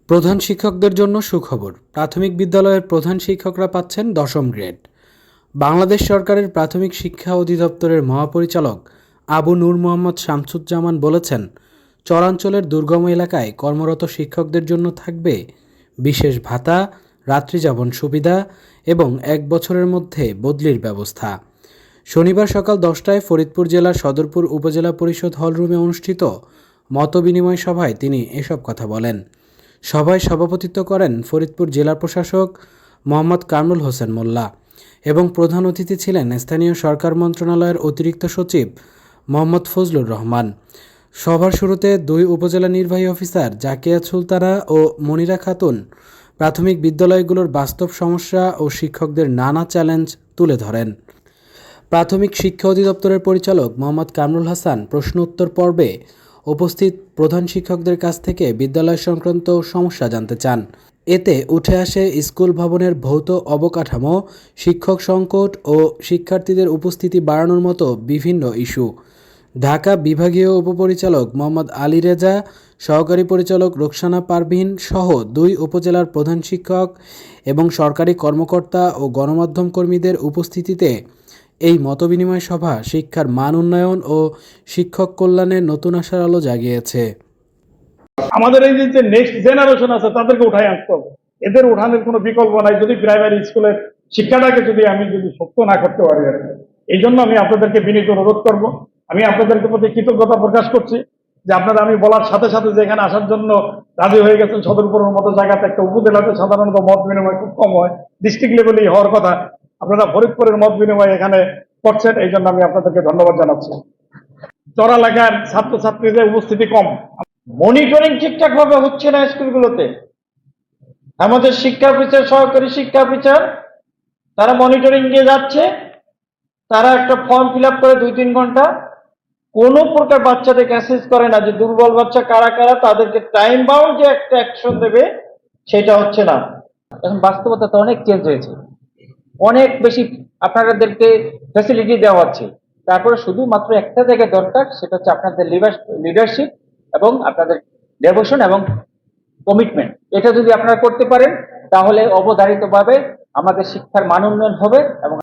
প্রধান শিক্ষকদের জন্য সুখবর। প্রাথমিক বিদ্যালয়ের প্রধান শিক্ষকরা পাচ্ছেন ১০ম গ্রেড। বাংলাদেশ সরকারের প্রাথমিক শিক্ষা অধিদপ্তরের মহাপরিচালক আবু নূর মোহাম্মদ শামসুজ্জামান বলেছেন, চরাঞ্চলের দুর্গম এলাকায় কর্মরত শিক্ষকদের জন্য থাকবে বিশেষ ভাতা, রাত্রিযাপন সুবিধা এবং ১ বছরের মধ্যে বদলির ব্যবস্থা। শনিবার সকাল ১০টায় ফরিদপুর জেলার সদরপুর উপজেলা পরিষদ হলরুমে অনুষ্ঠিত মতবিনিময় সভায় তিনি এসব কথা বলেন। সভায় সভাপতিত্ব করেন ফরিদপুর জেলা প্রশাসক মোহাম্মদ কামরুল হোসেন মোল্লা এবং প্রধান অতিথি ছিলেন স্থানীয় সরকার মন্ত্রণালয়ের অতিরিক্ত সচিব মোহাম্মদ ফজলুর রহমান। সভার শুরুতে দুই উপজেলা নির্বাহী অফিসার জাকিয়া সুলতানা ও মনিরা খাতুন প্রাথমিক বিদ্যালয়গুলোর বাস্তব সমস্যা ও শিক্ষকদের নানা চ্যালেঞ্জ তুলে ধরেন। প্রাথমিক শিক্ষা অধিদপ্তরের পরিচালক মোহাম্মদ কামরুল হাসান প্রশ্ন উত্তর পর্বে উপস্থিত প্রধান শিক্ষকদের কাছ থেকে বিদ্যালয় সংক্রান্ত সমস্যা জানতে চান। এতে উঠে আসে স্কুল ভবনের ভৌত অবকাঠামো, শিক্ষক সংকট ও শিক্ষার্থীদের উপস্থিতি বাড়ানোর মতো বিভিন্ন ইস্যু। ঢাকা বিভাগীয় উপপরিচালক মোহাম্মদ আলী রেজা, সহকারী পরিচালক রোকসানা পারভীন সহ দুই উপজেলার প্রধান শিক্ষক এবং সরকারি কর্মকর্তা ও গণমাধ্যম কর্মীদের উপস্থিতিতে এই মতবিনিময় সভা শিক্ষার মান উন্নয়ন ও শিক্ষক কল্যাণে নতুন আশার আলো জাগিয়েছে। আমাদের এই যে নেক্সট জেনারেশন আছে তাদেরকে উঠাই আনতে হবে, এদের উঠানোর কোনো বিকল্প নাই যদি প্রাইমারি স্কুলের শিক্ষাটাকে আমি শক্ত না করতে পারি। এই জন্য আমি আপনাদেরকে বিনীত অনুরোধ করব, আমি আপনাদেরকে প্রতি কৃতজ্ঞতা প্রকাশ করছি যে আপনারা আমি বলার সাথে সাথে যে এখানে আসার জন্য রাজি হয়ে গেছেন। সদরপুরের মতো জায়গাতে একটা উপজেলাতে সাধারণত মত বিনিময় খুব কম হয়, ডিস্ট্রিক্ট লেভেলেই হওয়ার কথা, আপনারা ফরিদপুরের মত বিনিময় এখানে করছেন, এই জন্য আমি আপনাদেরকে ধন্যবাদ জানাচ্ছি। চর এলাকার ছাত্রছাত্রীদের উপস্থিতি কম, মনিটরিং ঠিকঠাক ভাবে হচ্ছে না স্কুলগুলোতে। আমাদের শিক্ষা অফিসার, সহকারী শিক্ষা অফিসার তারা মনিটরিং দিয়ে যাচ্ছে, তারা একটা ফর্ম ফিল আপ করে 2-3 ঘন্টা, কোনো প্রকার বাচ্চাদেরকে অ্যাসেস করে না যে দুর্বল বাচ্চা কারা কারা, তাদেরকে টাইম বাউন্ড যে একটা অ্যাকশন দেবে সেটা হচ্ছে না। এখন বাস্তবতা তো অনেক চেঞ্জ হয়েছে, অনেক বেশি আপনাদেরকে ফ্যাসিলিটি দেওয়া হচ্ছে, তারপরে শুধুমাত্র একটা জায়গায় দরকার, সেটা হচ্ছে আপনাদের লিডারশিপ এবং আপনাদের ডেভোশন এবং কমিটমেন্ট। এটা যদি আপনারা করতে পারেন তাহলে অবধারিতভাবে আমাদের শিক্ষার মান উন্নয়ন হবে এবং